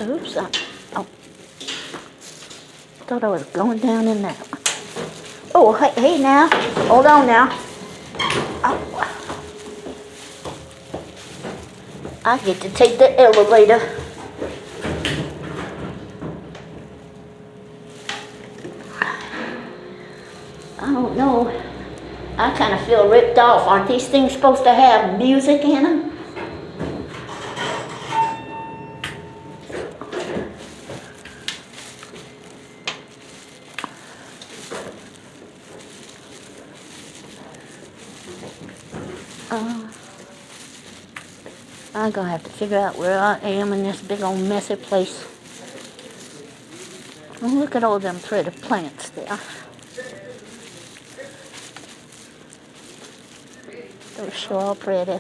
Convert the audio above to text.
Oops, oh, thought I was going down in that one. Oh, hey now, hold on now. Oh. I get to take the elevator. I don't know. I kind of feel ripped off. Aren't these things supposed to have music in them? I'm gonna have to figure out where I am in this big old messy place. Oh, look at all them pretty plants there. They're sure pretty.